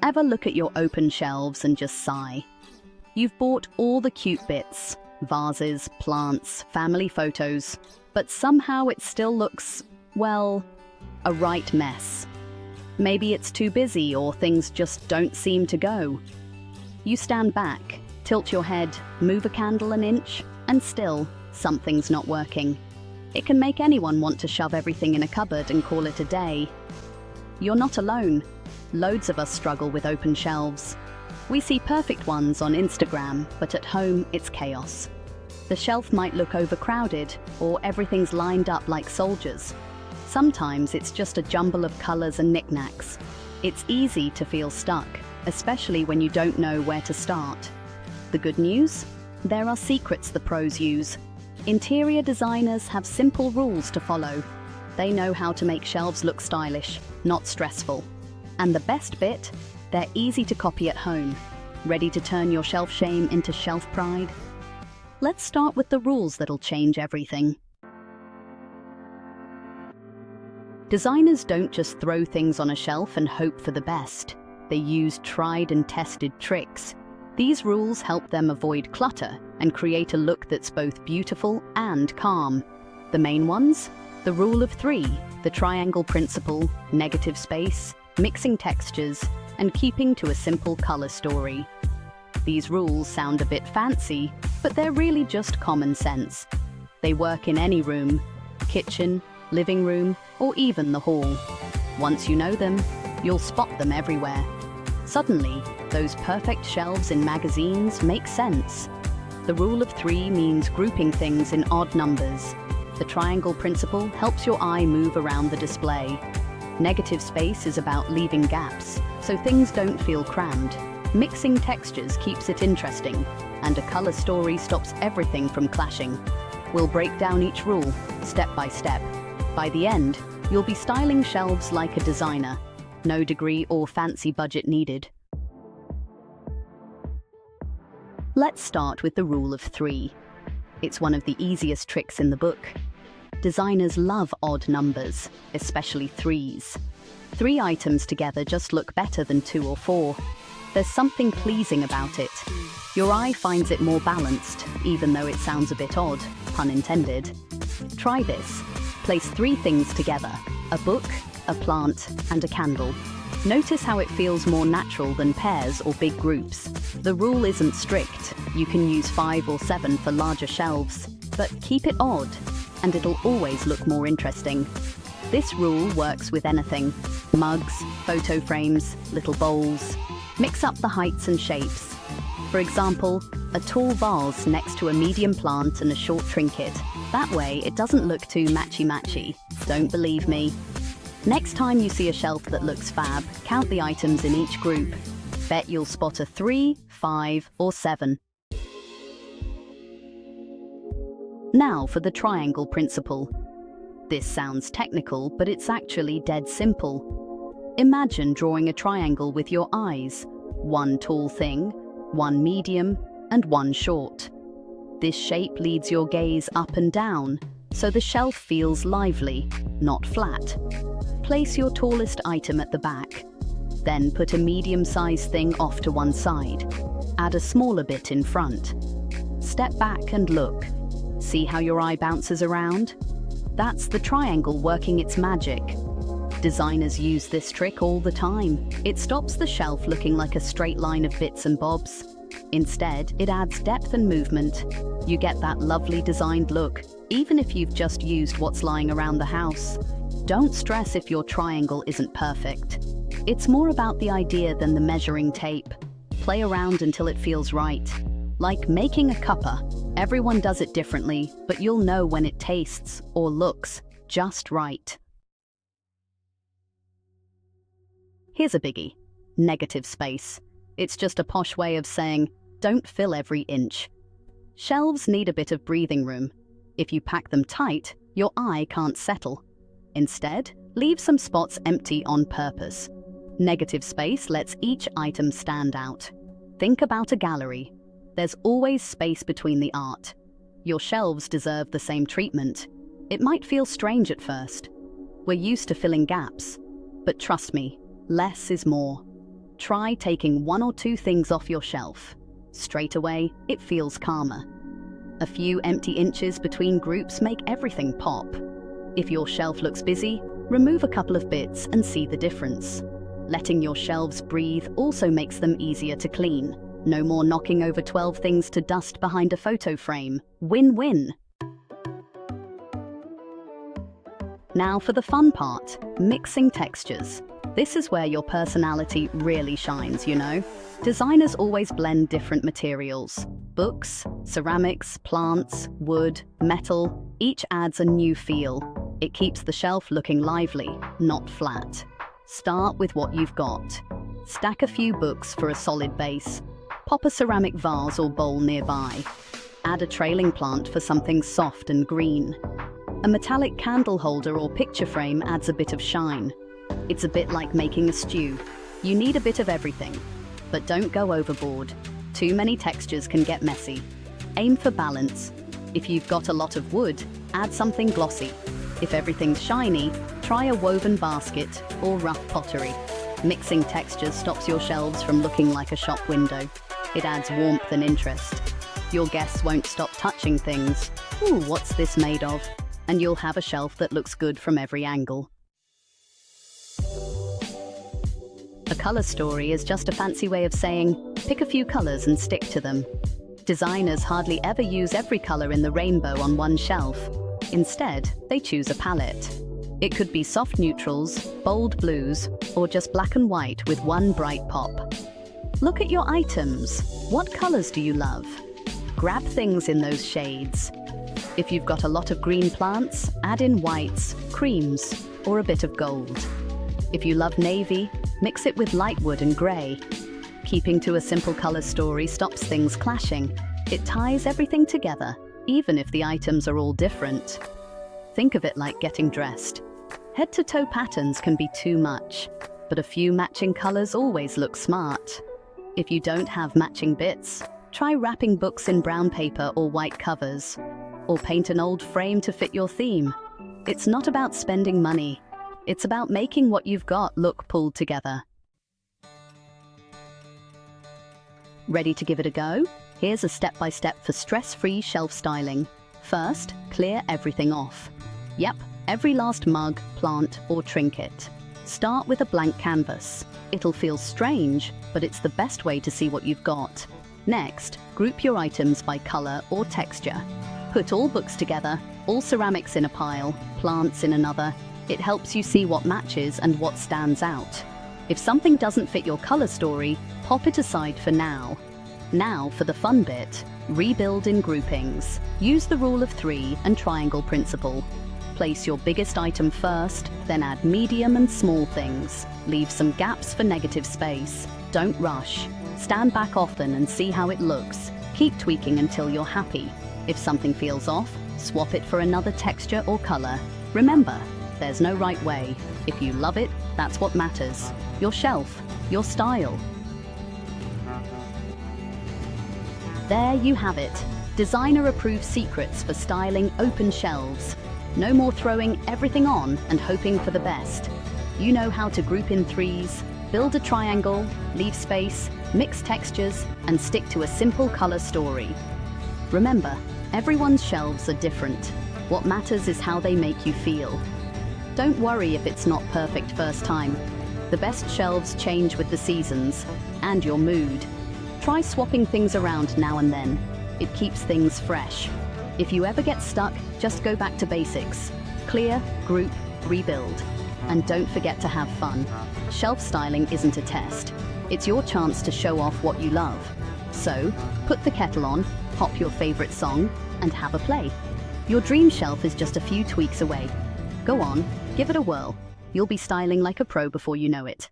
Ever look at your open shelves and just sigh? You've bought all the cute bits, vases, plants, family photos, but somehow it still looks, well, a right mess. Maybe it's too busy or things just don't seem to go. You stand back, tilt your head, move a candle an inch, and still, something's not working. It can make anyone want to shove everything in a cupboard and call it a day. You're not alone. Loads of us struggle with open shelves. We see perfect ones on Instagram, but at home it's chaos. The shelf might look overcrowded, or everything's lined up like soldiers. Sometimes it's just a jumble of colors and knickknacks. It's easy to feel stuck, especially when you don't know where to start. The good news? There are secrets the pros use. Interior designers have simple rules to follow. They know how to make shelves look stylish, not stressful. And the best bit? They're easy to copy at home. Ready to turn your shelf shame into shelf pride? Let's start with the rules that'll change everything. Designers don't just throw things on a shelf and hope for the best. They use tried and tested tricks. These rules help them avoid clutter and create a look that's both beautiful and calm. The main ones? The rule of 3, the triangle principle, negative space, mixing textures, and keeping to a simple color story. These rules sound a bit fancy, but they're really just common sense. They work in any room, kitchen, living room, or even the hall. Once you know them, you'll spot them everywhere. Suddenly, those perfect shelves in magazines make sense. The rule of 3 means grouping things in odd numbers. The triangle principle helps your eye move around the display. Negative space is about leaving gaps, so things don't feel crammed. Mixing textures keeps it interesting, and a color story stops everything from clashing. We'll break down each rule, step by step. By the end, you'll be styling shelves like a designer. No degree or fancy budget needed. Let's start with the rule of 3. It's one of the easiest tricks in the book. Designers love odd numbers, especially 3s. 3 items together just look better than 2 or 4. There's something pleasing about it. Your eye finds it more balanced, even though it sounds a bit odd, pun intended. Try this. Place 3 things together: a book, a plant, and a candle. Notice how it feels more natural than pairs or big groups. The rule isn't strict. You can use 5 or 7 for larger shelves, but keep it odd, and it'll always look more interesting. This rule works with anything: mugs, photo frames, little bowls. Mix up the heights and shapes. For example, a tall vase next to a medium plant and a short trinket. That way, it doesn't look too matchy-matchy. Don't believe me? Next time you see a shelf that looks fab, count the items in each group. Bet you'll spot a 3, 5, or 7. Now for the triangle principle. This sounds technical, but it's actually dead simple. Imagine drawing a triangle with your eyes. 1 tall thing, 1 medium, and 1 short. This shape leads your gaze up and down, so the shelf feels lively, not flat. Place your tallest item at the back. Then put a medium-sized thing off to one side. Add a smaller bit in front. Step back and look. See how your eye bounces around? That's the triangle working its magic. Designers use this trick all the time. It stops the shelf looking like a straight line of bits and bobs. Instead, it adds depth and movement. You get that lovely designed look, even if you've just used what's lying around the house. Don't stress if your triangle isn't perfect. It's more about the idea than the measuring tape. Play around until it feels right. Like making a cuppa. Everyone does it differently, but you'll know when it tastes or looks just right. Here's a biggie: negative space. It's just a posh way of saying, don't fill every inch. Shelves need a bit of breathing room. If you pack them tight, your eye can't settle. Instead, leave some spots empty on purpose. Negative space lets each item stand out. Think about a gallery. There's always space between the art. Your shelves deserve the same treatment. It might feel strange at first. We're used to filling gaps. But trust me, less is more. Try taking 1 or 2 things off your shelf. Straight away, it feels calmer. A few empty inches between groups make everything pop. If your shelf looks busy, remove a couple of bits and see the difference. Letting your shelves breathe also makes them easier to clean. No more knocking over 12 things to dust behind a photo frame. Win-win! Now for the fun part, mixing textures. This is where your personality really shines, you know? Designers always blend different materials. Books, ceramics, plants, wood, metal, each adds a new feel. It keeps the shelf looking lively, not flat. Start with what you've got. Stack a few books for a solid base. Pop a ceramic vase or bowl nearby. Add a trailing plant for something soft and green. A metallic candle holder or picture frame adds a bit of shine. It's a bit like making a stew. You need a bit of everything. But don't go overboard. Too many textures can get messy. Aim for balance. If you've got a lot of wood, add something glossy. If everything's shiny, try a woven basket or rough pottery. Mixing textures stops your shelves from looking like a shop window. It adds warmth and interest. Your guests won't stop touching things. Ooh, what's this made of? And you'll have a shelf that looks good from every angle. A color story is just a fancy way of saying, pick a few colors and stick to them. Designers hardly ever use every color in the rainbow on one shelf. Instead, they choose a palette. It could be soft neutrals, bold blues, or just black and white with one bright pop. Look at your items. What colors do you love? Grab things in those shades. If you've got a lot of green plants, add in whites, creams, or a bit of gold. If you love navy, mix it with light wood and grey. Keeping to a simple color story stops things clashing. It ties everything together, even if the items are all different. Think of it like getting dressed. Head-to-toe patterns can be too much, but a few matching colors always look smart. If you don't have matching bits, try wrapping books in brown paper or white covers, or paint an old frame to fit your theme. It's not about spending money. It's about making what you've got look pulled together. Ready to give it a go? Here's a step-by-step for stress-free shelf styling. First, clear everything off. Yep, every last mug, plant, or trinket. Start with a blank canvas. It'll feel strange, but it's the best way to see what you've got. Next, group your items by color or texture. Put all books together, all ceramics in a pile, plants in another. It helps you see what matches and what stands out. If something doesn't fit your color story, pop it aside for now. Now for the fun bit, rebuild in groupings. Use the rule of 3 and triangle principle. Place your biggest item first, then add medium and small things. Leave some gaps for negative space. Don't rush. Stand back often and see how it looks. Keep tweaking until you're happy. If something feels off, swap it for another texture or color. Remember, there's no right way. If you love it, that's what matters. Your shelf, your style. There you have it. Designer-approved secrets for styling open shelves. No more throwing everything on and hoping for the best. You know how to group in threes, build a triangle, leave space, mix textures, and stick to a simple color story. Remember, everyone's shelves are different. What matters is how they make you feel. Don't worry if it's not perfect first time. The best shelves change with the seasons and your mood. Try swapping things around now and then. It keeps things fresh. If you ever get stuck, just go back to basics. Clear, group, rebuild. And don't forget to have fun. Shelf styling isn't a test. It's your chance to show off what you love. So, put the kettle on, pop your favorite song, and have a play. Your dream shelf is just a few tweaks away. Go on, give it a whirl. You'll be styling like a pro before you know it.